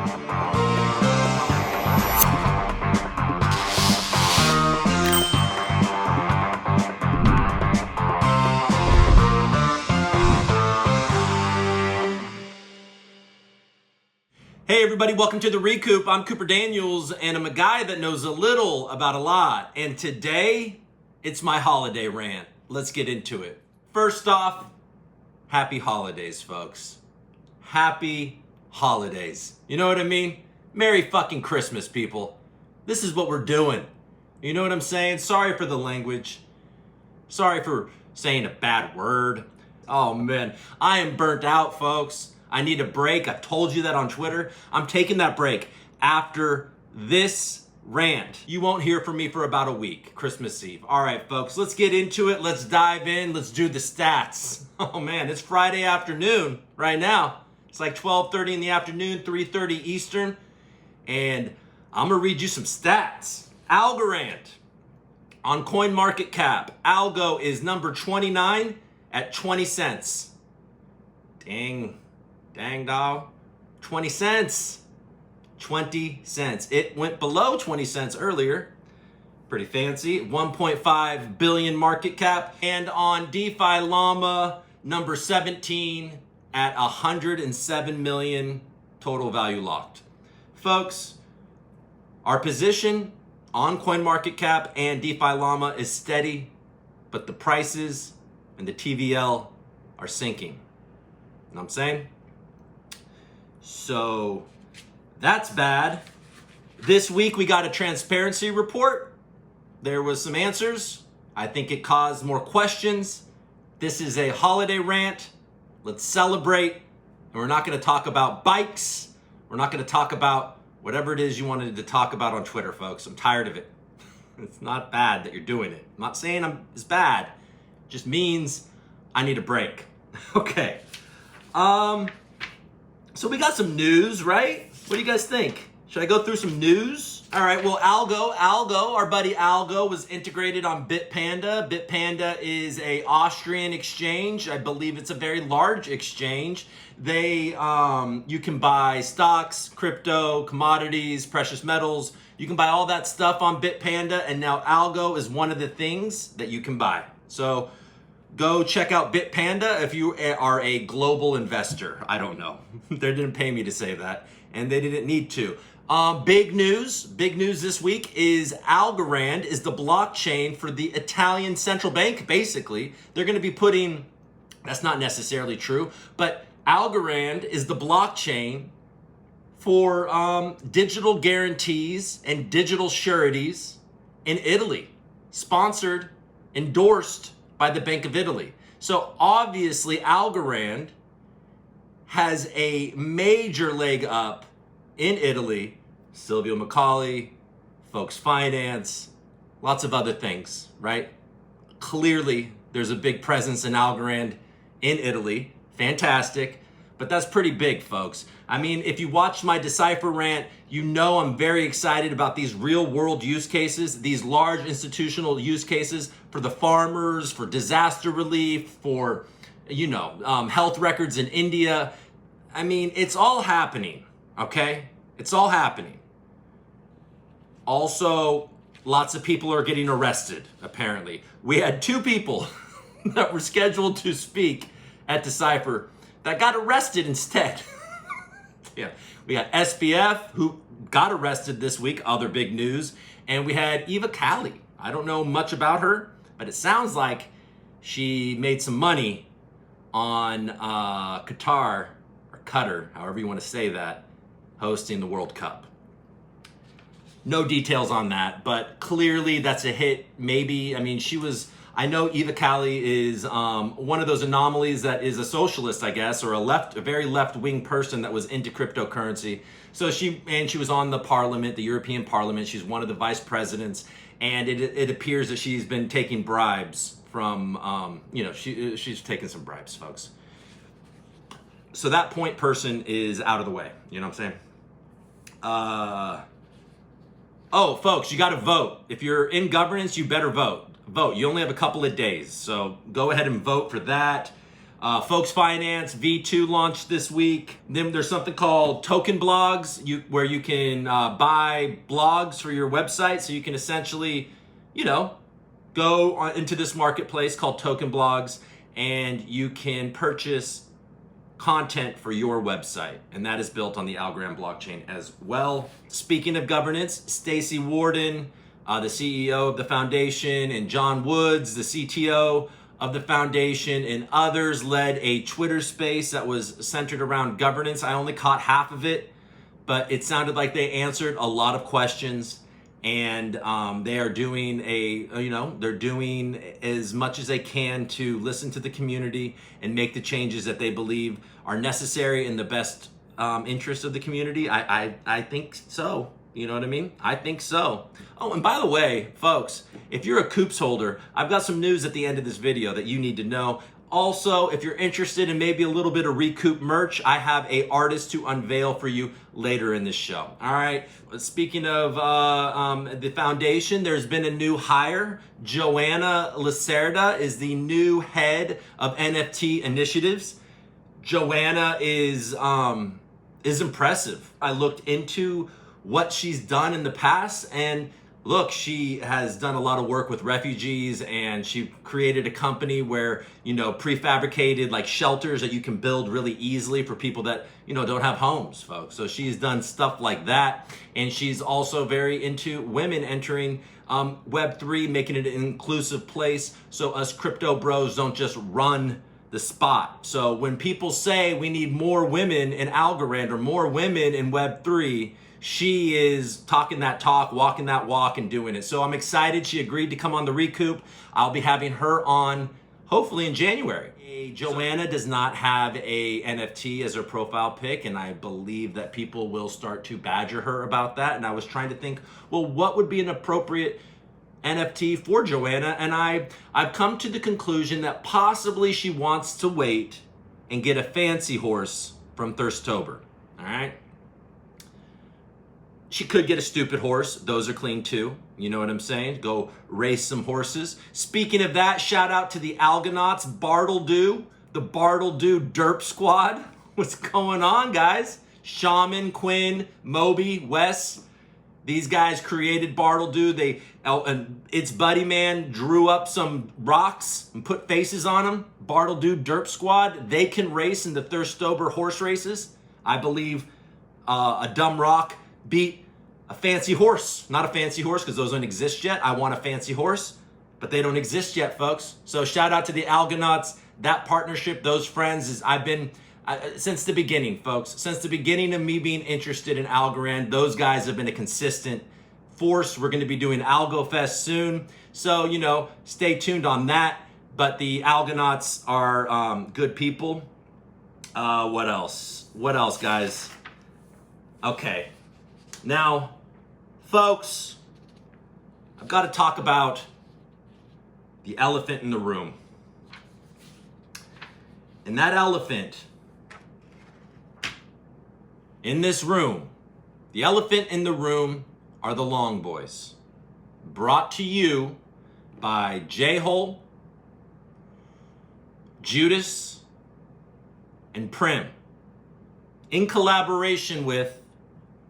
Hey everybody, welcome to the Recoup. I'm Cooper Daniels, and I'm a guy that knows a little about a lot. And today, it's my holiday rant. Let's get into it. First off, happy holidays, folks. Happy holidays. You know what I mean? Merry fucking Christmas, people. This is what we're doing. You know what I'm saying? Sorry for the language. Sorry for saying a bad word. Oh man, I am burnt out, folks. I need a break. I've told you that on Twitter. I'm taking that break after this rant. You won't hear from me for about a week, Christmas Eve. All right, folks, let's get into it. Let's dive in. Let's do the stats. Oh man, it's Friday afternoon right now. It's like 12:30 in the afternoon, 3:30 Eastern. And I'm gonna read you some stats. Algorand on CoinMarketCap. Algo is number 29 at 20 cents. Dang, dog. 20 cents. 20 cents. It went below 20 cents earlier. Pretty fancy. 1.5 billion market cap. And on DeFi Llama, number 17 at 107 million total value locked. Folks, our position on CoinMarketCap and DeFi Llama is steady, but the prices and the TVL are sinking. You know what I'm saying? So that's bad. This week we got a transparency report. There was some answers. I think it caused more questions. This is a holiday rant. Let's celebrate. And we're not going to talk about bikes. We're not going to talk about whatever it is you wanted to talk about on Twitter, folks. I'm tired of it. It's not bad that you're doing it. I'm not saying it's bad. It just means I need a break. Okay. So we got some news, right? What do you guys think? Should I go through some news? All right, well, Algo, our buddy Algo was integrated on Bitpanda. Bitpanda is a Austrian exchange. I believe it's a very large exchange. You can buy stocks, crypto, commodities, precious metals. You can buy all that stuff on Bitpanda, and now Algo is one of the things that you can buy. So go check out Bitpanda if you are a global investor. I don't know. They didn't pay me to say that, and they didn't need to. Big news this week is Algorand is the blockchain for the Italian central bank, basically. They're going to be putting, that's not necessarily true, but Algorand is the blockchain for digital guarantees and digital sureties in Italy, sponsored, endorsed by the Bank of Italy. So obviously Algorand has a major leg up in Italy. Silvio Macaulay, Folks Finance, lots of other things, right? Clearly there's a big presence in Algorand in Italy. Fantastic. But that's pretty big, folks. I mean, if you watched my Decipher rant, you know I'm very excited about these real world use cases, these large institutional use cases for the farmers, for disaster relief, for, health records in India. I mean, it's all happening, okay? It's all happening. Also, lots of people are getting arrested, apparently. We had 2 people that were scheduled to speak at Decipher that got arrested instead. Yeah, we got SBF, who got arrested this week, other big news, and we had Eva Callie. I don't know much about her, but it sounds like she made some money on Qatar, or Qatar, however you want to say that, hosting the World Cup. No details on that, but clearly that's a hit. Maybe, I know Eva Callie is one of those anomalies that is a socialist, I guess, or a very left-wing person that was into cryptocurrency. So she was on the parliament, the European Parliament. She's one of the vice presidents, and it appears that she's been taking bribes from, she's taken some bribes, folks. So that point person is out of the way. You know what I'm saying? Oh, folks, you got to vote. If you're in governance, you better vote. You only have a couple of days, so go ahead and vote for that. Folks Finance V2 launched this week. Then there's something called token blogs, where you can buy blogs for your website. So you can essentially, go into this marketplace called token blogs, and you can purchase content for your website. And that is built on the Algorand blockchain as well. Speaking of governance, Stacey Warden, the CEO of the foundation, and John Woods, the CTO of the foundation, and others led a Twitter space that was centered around governance. I only caught half of it, but it sounded like they answered a lot of questions, and they are doing they're doing as much as they can to listen to the community and make the changes that they believe are necessary in the best interest of the community. I think so. You know what I mean? I think so. Oh, and by the way, folks, if you're a COOPS holder, I've got some news at the end of this video that you need to know. Also, if you're interested in maybe a little bit of Recoop merch, I have a artist to unveil for you later in this show. All right. Speaking of the foundation, there's been a new hire. Joanna Lacerda is the new head of NFT initiatives. Joanna is impressive. I looked into what she's done in the past, and look, she has done a lot of work with refugees, and she created a company where, prefabricated like shelters that you can build really easily for people that, don't have homes, folks. So she's done stuff like that. And she's also very into women entering Web3, making it an inclusive place so us crypto bros don't just run the spot. So when people say we need more women in Algorand or more women in Web3, she is talking that talk, walking that walk, and doing it. So I'm excited. She agreed to come on the Recoop. I'll be having her on hopefully in January. Joanna does not have a NFT as her profile pic, and I believe that people will start to badger her about that. And I was trying to think, well, what would be an appropriate NFT for Joanna? And I've come to the conclusion that possibly she wants to wait and get a fancy horse from Thirstober. All right. She could get a stupid horse. Those are clean too. You know what I'm saying? Go race some horses. Speaking of that, shout out to the Algonauts, Bartledue, the Bartledue Derp Squad. What's going on, guys? Shaman, Quinn, Moby, Wes. These guys created Bartledue. And its buddy man drew up some rocks and put faces on them. Bartledue Derp Squad. They can race in the Thirstober horse races. I believe a dumb rock beat a fancy horse. Not a fancy horse because those don't exist yet. I want a fancy horse, but they don't exist yet, folks. So shout out to the Algonauts. That partnership, those friends, I've been since the beginning, folks. Since the beginning of me being interested in Algorand, those guys have been a consistent force. We're going to be doing Algo Fest soon. So, stay tuned on that. But the Algonauts are good people. What else? What else, guys? Okay. Now, folks, I've got to talk about the elephant in the room. And that elephant in this room, the elephant in the room are the long boys. Brought to you by J-Hole, Judas, and Prim, in collaboration with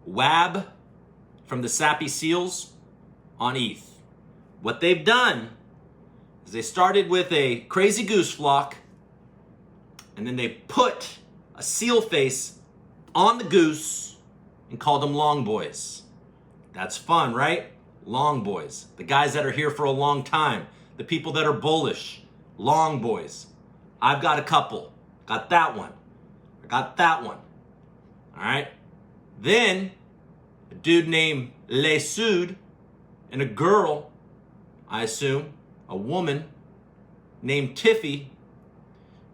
Wab from the Sappy Seals on ETH. What they've done is they started with a crazy goose flock, and then they put a seal face on the goose and called them long boys. That's fun, right? Long boys. The guys that are here for a long time. The people that are bullish. Long boys. I've got a couple. Got that one. I got that one. All right. Then a dude named Le Sud and a girl, I assume, a woman named Tiffy,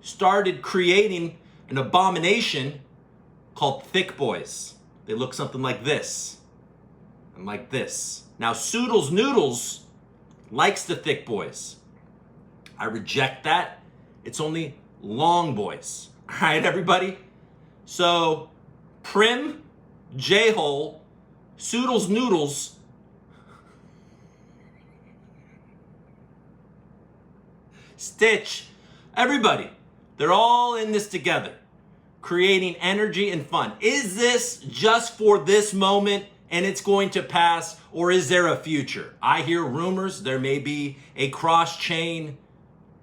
started creating an abomination called Thick Boys. They look something like this and like this. Now, Soodles Noodles likes the Thick Boys. I reject that. It's only long boys. All right, everybody? So, Prim, J-Hole, Soodles Noodles, Stitch, everybody, They're all in this together, creating energy and fun. Is this just for this moment and it's going to pass, or is there a future? I hear rumors there may be a cross-chain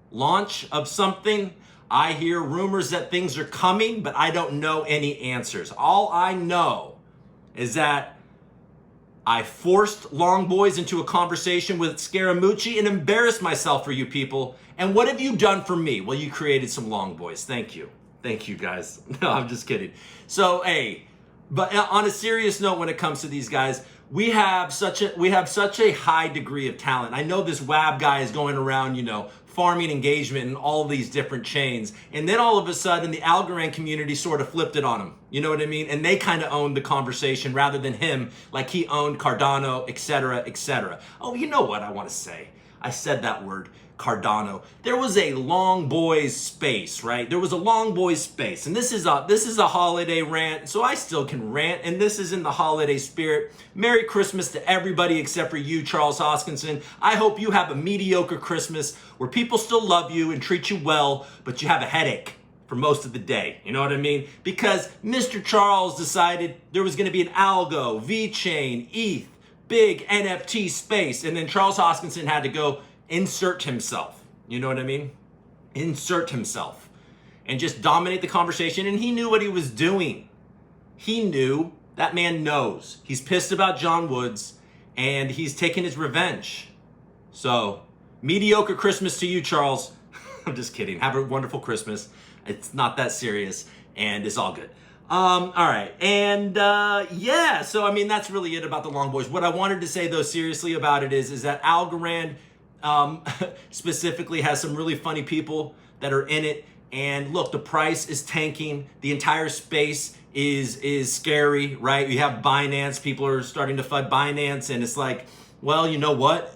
launch of something. I hear rumors that things are coming, but I don't know any answers. All I know is that I forced Long Boys into a conversation with Scaramucci and embarrassed myself for you people. And what have you done for me? Well, you created some Long Boys. Thank you. Thank you, guys. No, I'm just kidding. So, hey, but on a serious note, when it comes to these guys, we have such a high degree of talent. I know this Wab guy is going around, farming engagement in all these different chains. And then all of a sudden, the Algorand community sort of flipped it on him. You know what I mean? And they kind of owned the conversation rather than him, like he owned Cardano, et cetera, et cetera. Oh, you know what I want to say? I said that word, Cardano. There was a Long Boys space, right? There was a Long Boys space. And this is a holiday rant, so I still can rant. And this is in the holiday spirit. Merry Christmas to everybody except for you, Charles Hoskinson. I hope you have a mediocre Christmas where people still love you and treat you well, but you have a headache for most of the day. You know what I mean? Because Mr. Charles decided there was going to be an algo, VeChain, ETH, big NFT space. And then Charles Hoskinson had to go insert himself. You know what I mean? Insert himself and just dominate the conversation. And he knew what he was doing. He knew. That man knows. He's pissed about John Woods and he's taking his revenge. So, mediocre Christmas to you, Charles. I'm just kidding. Have a wonderful Christmas. It's not that serious and it's all good. All right. And yeah, so I mean, that's really it about the Long Boys. What I wanted to say though, seriously about it is that Algorand specifically has some really funny people that are in it. And look, the price is tanking. The entire space is scary, right? You have Binance. People are starting to FUD Binance. And it's like, well, you know what?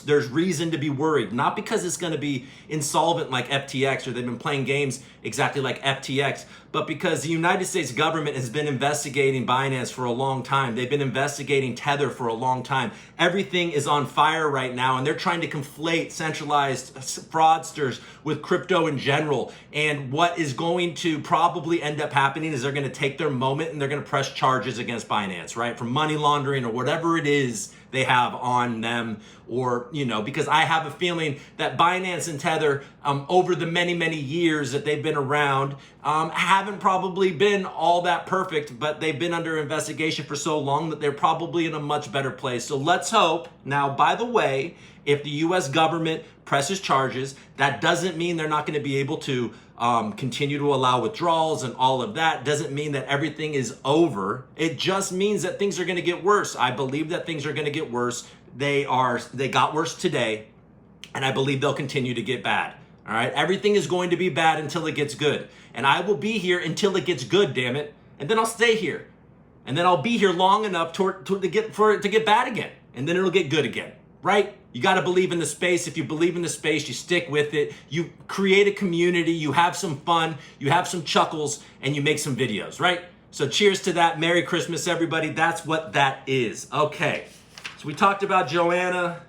There's reason to be worried. Not because it's going to be insolvent like FTX or they've been playing games exactly like FTX, but because the United States government has been investigating Binance for a long time. They've been investigating Tether for a long time. Everything is on fire right now, and they're trying to conflate centralized fraudsters with crypto in general. And what is going to probably end up happening is they're going to take their moment and they're going to press charges against Binance, right? For money laundering or whatever it is they have on them, or, because I have a feeling that Binance and Tether, over the many, many years that they've been around, haven't probably been all that perfect, but they've been under investigation for so long that they're probably in a much better place. So let's hope. Now, by the way, if the US government presses charges, that doesn't mean they're not going to be able to continue to allow withdrawals and all of that. Doesn't mean that everything is over. It just means that things are going to get worse. I believe that things are going to get worse. They got worse today, and I believe they'll continue to get bad. All right, everything is going to be bad until it gets good, and I will be here until it gets good. Damn it, and then I'll stay here, and then I'll be here long enough for it to get bad again, and then it'll get good again. Right? You got to believe in the space. If you believe in the space, you stick with it. You create a community. You have some fun. You have some chuckles, and you make some videos. Right? So cheers to that. Merry Christmas, everybody. That's what that is. Okay. So we talked about Joanna.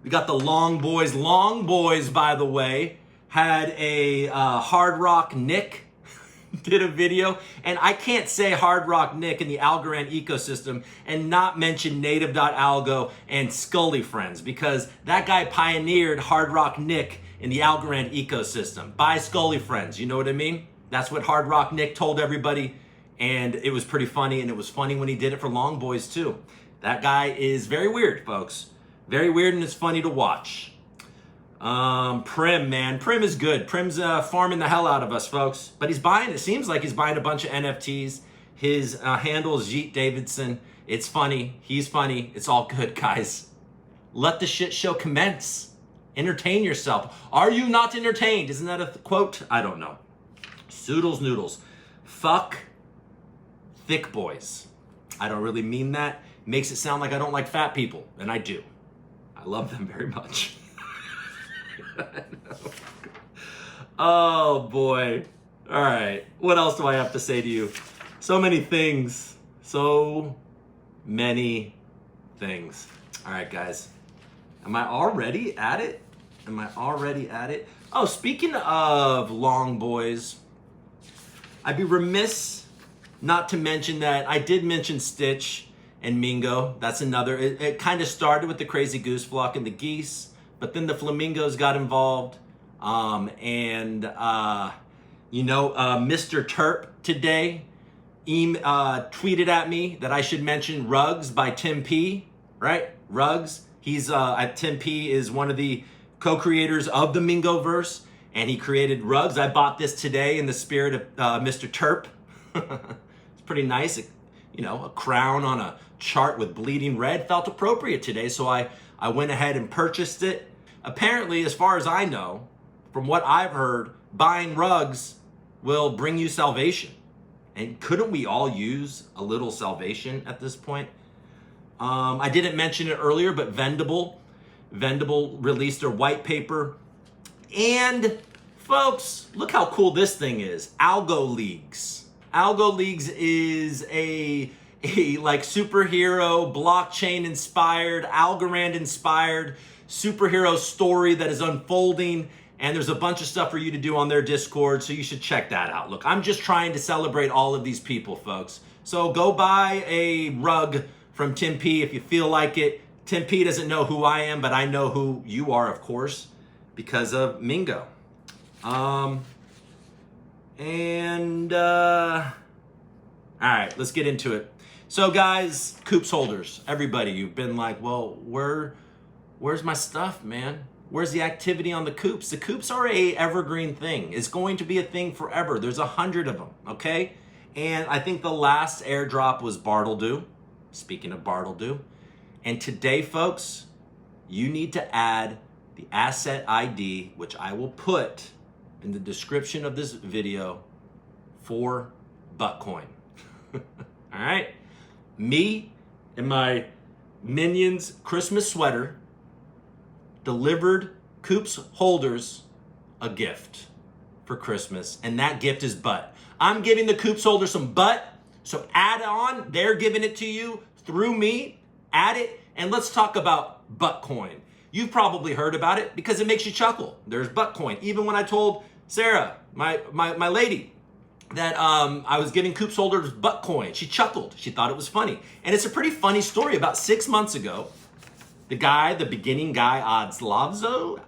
We got the Long Boys. Long Boys, by the way, had a Hard Rock Nick did a video, and I can't say Hard Rock Nick in the Algorand ecosystem and not mention native.algo and Scully Friends, because that guy pioneered Hard Rock Nick in the Algorand ecosystem. Buy Scully Friends, you know what I mean? That's what Hard Rock Nick told everybody, and it was pretty funny, and it was funny when he did it for Long Boys too. That guy is very weird, folks. Very weird, and it's funny to watch. Prim, man. Prim is good. Prim's farming the hell out of us, folks. But it seems like he's buying a bunch of NFTs. His handle is Jeet Davidson. It's funny. He's funny. It's all good, guys. Let the shit show commence. Entertain yourself. Are you not entertained? Isn't that a quote? I don't know. Soodles noodles. Fuck thick boys. I don't really mean that. Makes it sound like I don't like fat people, and I do. I love them very much. Oh boy. All right. What else do I have to say to you? So many things. So many things. All right, guys. Am I already at it? Oh, speaking of long boys, I'd be remiss not to mention that I did mention Stitch and Mingo. That's another. It kind of started with the Crazy Goose Flock and the geese, but then the flamingos got involved. Mr. Terp today tweeted at me that I should mention Rugs by Tim P. Right? Rugs. Tim P is one of the co-creators of the Mingoverse, and he created Rugs. I bought this today in the spirit of Mr. Terp. It's pretty nice. A crown on a chart with bleeding red felt appropriate today, so I went ahead and purchased it. Apparently, as far as I know, from what I've heard, buying rugs will bring you salvation. And couldn't we all use a little salvation at this point? I didn't mention it earlier, but Vendible released their white paper. And folks, look how cool this thing is. Algo Leagues. Algo Leagues is a like superhero, blockchain inspired, Algorand inspired superhero story that is unfolding. And there's a bunch of stuff for you to do on their Discord, so you should check that out. Look, I'm just trying to celebrate all of these people, folks. So go buy a rug from Tim P if you feel like it. Tim P doesn't know who I am, but I know who you are, of course, because of Mingo. All right, let's get into it. So guys, COOPS holders, everybody, you've been like, well, where's my stuff, man? Where's the activity on the COOPS? The COOPS are a evergreen thing. It's going to be a thing forever. There's 100 of them, okay? And I think the last airdrop was Bartledew. Speaking of Bartledew. And today, folks, you need to add the asset ID, which I will put in the description of this video, for Buttcoin. All right? Me and my Minions Christmas sweater delivered COOPS holders a gift for Christmas, and that gift is butt. I'm giving the COOPS holder some butt, so add on. They're giving it to you through me. Add it, and let's talk about Buttcoin. You've probably heard about it because it makes you chuckle. There's Buttcoin. Even when I told Sarah, my lady, that I was giving COOPS holders Buttcoin, she chuckled. She thought it was funny. And it's a pretty funny story. About 6 months ago, the beginning guy, Odlavzo,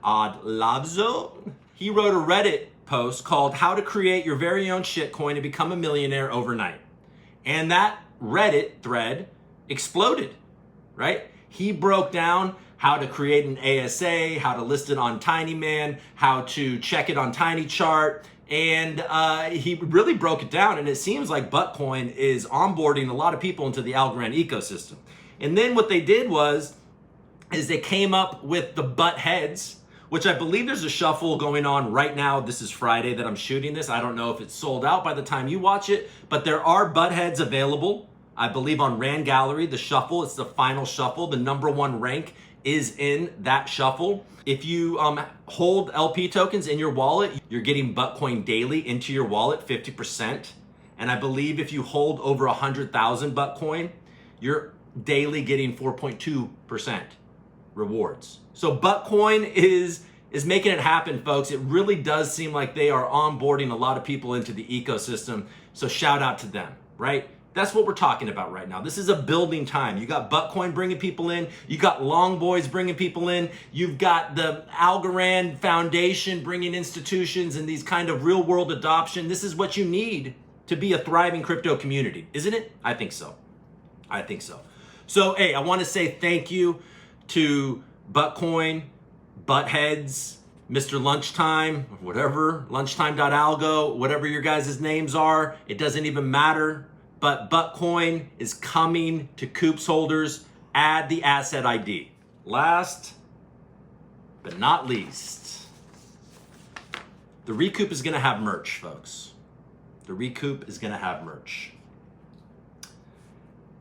he wrote a Reddit post called How to Create Your Very Own Shitcoin and Become a Millionaire Overnight. And that Reddit thread exploded, right? He broke down how to create an ASA, how to list it on TinyMan, how to check it on TinyChart, and he really broke it down, and it seems like Buttcoin is onboarding a lot of people into the Algorand ecosystem. And then what they did is they came up with the butt heads, which I believe there's a shuffle going on right now. This is Friday that I'm shooting this. I don't know if it's sold out by the time you watch it, but there are butt heads available. I believe on Rand Gallery, the shuffle, it's the final shuffle. The #1 rank is in that shuffle. If you hold LP tokens in your wallet, you're getting Buttcoin daily into your wallet, 50%. And I believe if you hold over 100,000 Buttcoin, you're daily getting 4.2% rewards. So Buttcoin is making it happen, folks. It really does seem like they are onboarding a lot of people into the ecosystem. So shout out to them, right? That's what we're talking about right now. This is a building time. You got Buttcoin bringing people in. You got Long Boys bringing people in. You've got the Algorand Foundation bringing institutions and these kind of real world adoption. This is what you need to be a thriving crypto community, isn't it? I think so. I think so. So, hey, I want to say thank you to Buttcoin, Buttheads, Mr. Lunchtime, whatever, lunchtime.algo, whatever your guys' names are. It doesn't even matter. But Buttcoin is coming to COOPS holders. Add the asset ID. Last but not least, the Recoup is going to have merch, folks. The Recoup is going to have merch.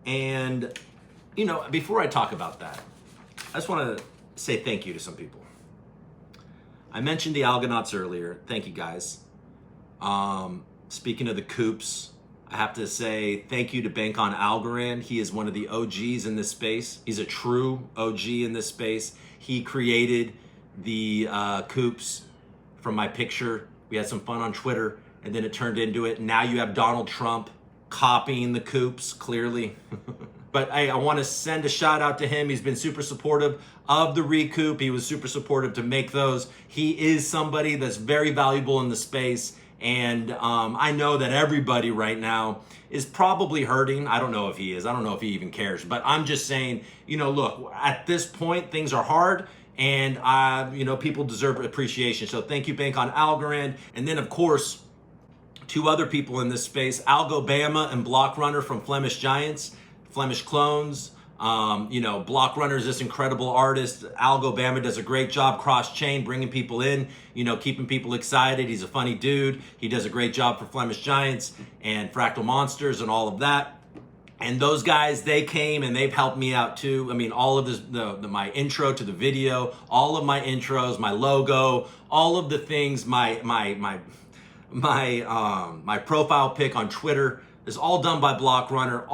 And, before I talk about that, I just want to say thank you to some people. I mentioned the Algonauts earlier. Thank you, guys. Speaking of the COOPS, I have to say thank you to Bank on Algorand. He is one of the OGs in this space. He's a true OG in this space. He created the COOPS from my picture. We had some fun on Twitter, and then it turned into it. Now you have Donald Trump copying the COOPs, clearly. But I want to send a shout out to him. He's been super supportive of the Recoup. He was super supportive to make those. He is somebody that's very valuable in the space. And I know that everybody right now is probably hurting. I don't know if he is. I don't know if he even cares. But I'm just saying, you know, look, at this point, things are hard. And, you know, people deserve appreciation. So thank you, Bank on Algorand. And then, of course, two other people in this space, AlgoBama and Block Runner from Flemish Giants. Flemish Clones, you know, Block Runner is this incredible artist. AlgoBama does a great job cross-chain, bringing people in, you know, keeping people excited. He's a funny dude. He does a great job for Flemish Giants and Fractal Monsters and all of that. And those guys, they came and they've helped me out too. I mean, all of this, my intro to the video, all of my intros, my logo, all of the things, my profile pic on Twitter is all done by Block Runner.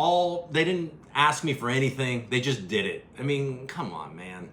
They didn't ask me for anything. They just did it. I mean, come on, man.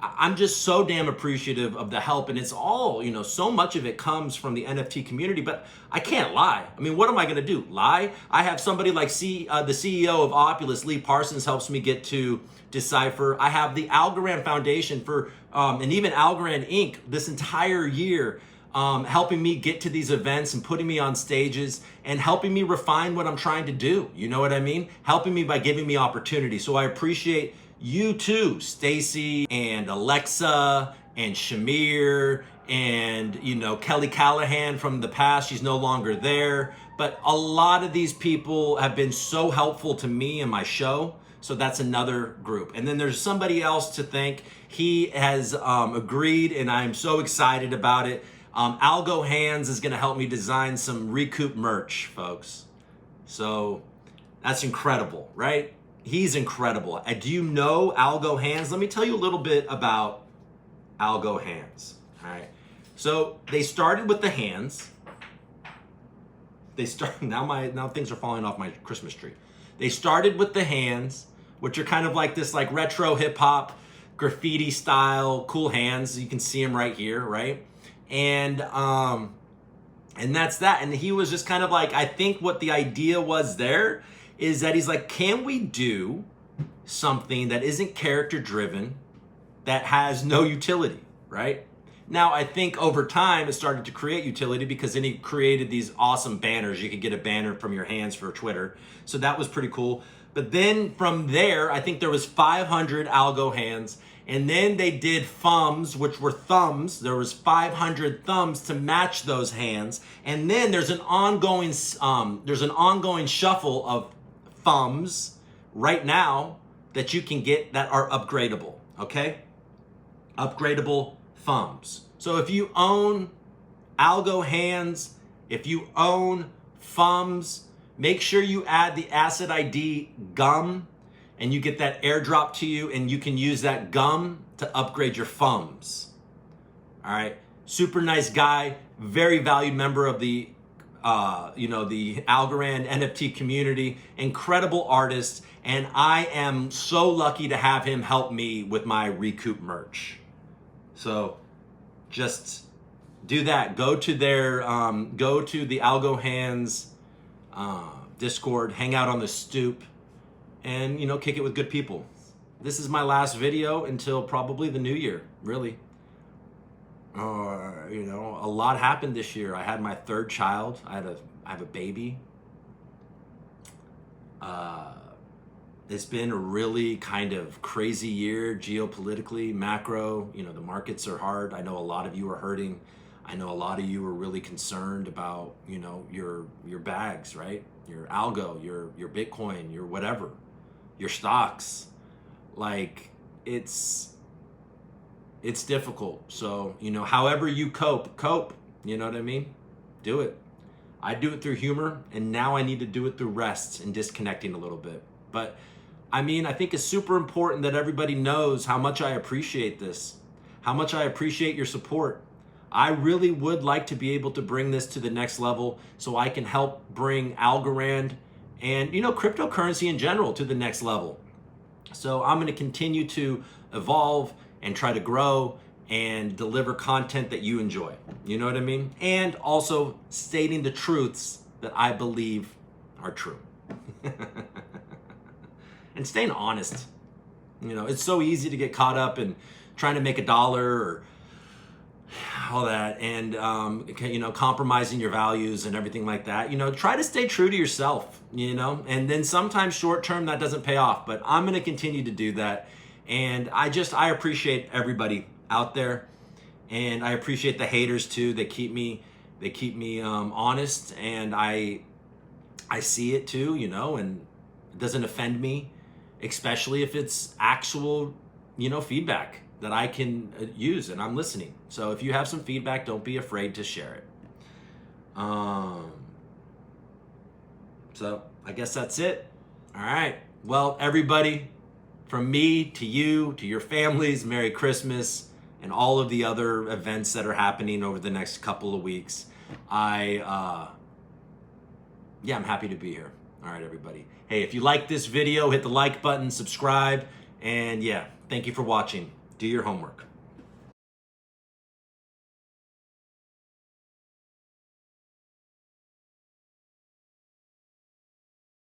I'm just so damn appreciative of the help, and it's all, you know, so much of it comes from the NFT community, but I can't lie. I mean, what am I gonna do? Lie? I have somebody like the CEO of Opulus, Lee Parsons, helps me get to Decipher. I have the Algorand Foundation and even Algorand Inc. this entire year helping me get to these events and putting me on stages and helping me refine what I'm trying to do. You know what I mean? Helping me by giving me opportunity. So I appreciate you too, Stacy and Alexa and Shamir and, you know, Kelly Callahan from the past. She's no longer there. But a lot of these people have been so helpful to me and my show. So that's another group. And then there's somebody else to thank. He has agreed, and I'm so excited about it. Algo Hands is going to help me design some Recoup merch, folks. So that's incredible, right? He's incredible. Do you know Algo Hands? Let me tell you a little bit about Algo Hands. All right. So they started with the hands. Now things are falling off my Christmas tree. They started with the hands, which are kind of like this like retro hip hop graffiti style, cool hands. You can see them right here, right? And that's that. And he was just kind of like, I think what the idea was there is that he's like, can we do something that isn't character driven, that has no utility, right? Now, I think over time it started to create utility because then he created these awesome banners. You could get a banner from your hands for Twitter. So that was pretty cool. But then from there, I think there was 500 Algo Hands. And then they did thumbs, which were thumbs. There was 500 thumbs to match those hands. And then there's an ongoing shuffle of thumbs right now that you can get that are upgradable, okay? Upgradable thumbs. So if you own Algo Hands, if you own thumbs, make sure you add the asset ID GUM, and you get that airdrop to you, and you can use that GUM to upgrade your thumbs. All right, super nice guy, very valued member of the, the Algorand NFT community, incredible artist, and I am so lucky to have him help me with my Recoup merch. So, just do that. Go to the Algo Hands Discord, hang out on the stoop, and, you know, kick it with good people. This is my last video until probably the new year, really. You know, a lot happened this year. I had my third child. I have a baby. It's been a really kind of crazy year geopolitically, macro. You know, the markets are hard. I know a lot of you are hurting. I know a lot of you are really concerned about, you know, your bags, right? Your algo, your Bitcoin, your whatever, your stocks. Like, it's difficult. So, you know, however you cope, you know what I mean? Do it. I do it through humor, and now I need to do it through rest and disconnecting a little bit. But I mean, I think it's super important that everybody knows how much I appreciate this, how much I appreciate your support. I really would like to be able to bring this to the next level so I can help bring Algorand and, you know, cryptocurrency in general to the next level. So I'm going to continue to evolve and try to grow and deliver content that you enjoy. You know what I mean? And also stating the truths that I believe are true. And staying honest. You know, it's so easy to get caught up in trying to make $1 or all that, and you know, compromising your values and everything like that. You know, try to stay true to yourself, you know, and then sometimes short term that doesn't pay off, but I'm going to continue to do that. And I appreciate everybody out there, and I appreciate the haters too. They keep me honest, and I see it too, you know, and it doesn't offend me, especially if it's actual, you know, feedback that I can use, and I'm listening. So if you have some feedback, don't be afraid to share it. So I guess that's it. All right. Well, everybody, from me to you, to your families, Merry Christmas, and all of the other events that are happening over the next couple of weeks. I'm happy to be here. All right, everybody. Hey, if you like this video, hit the like button, subscribe, and yeah, thank you for watching. Do your homework.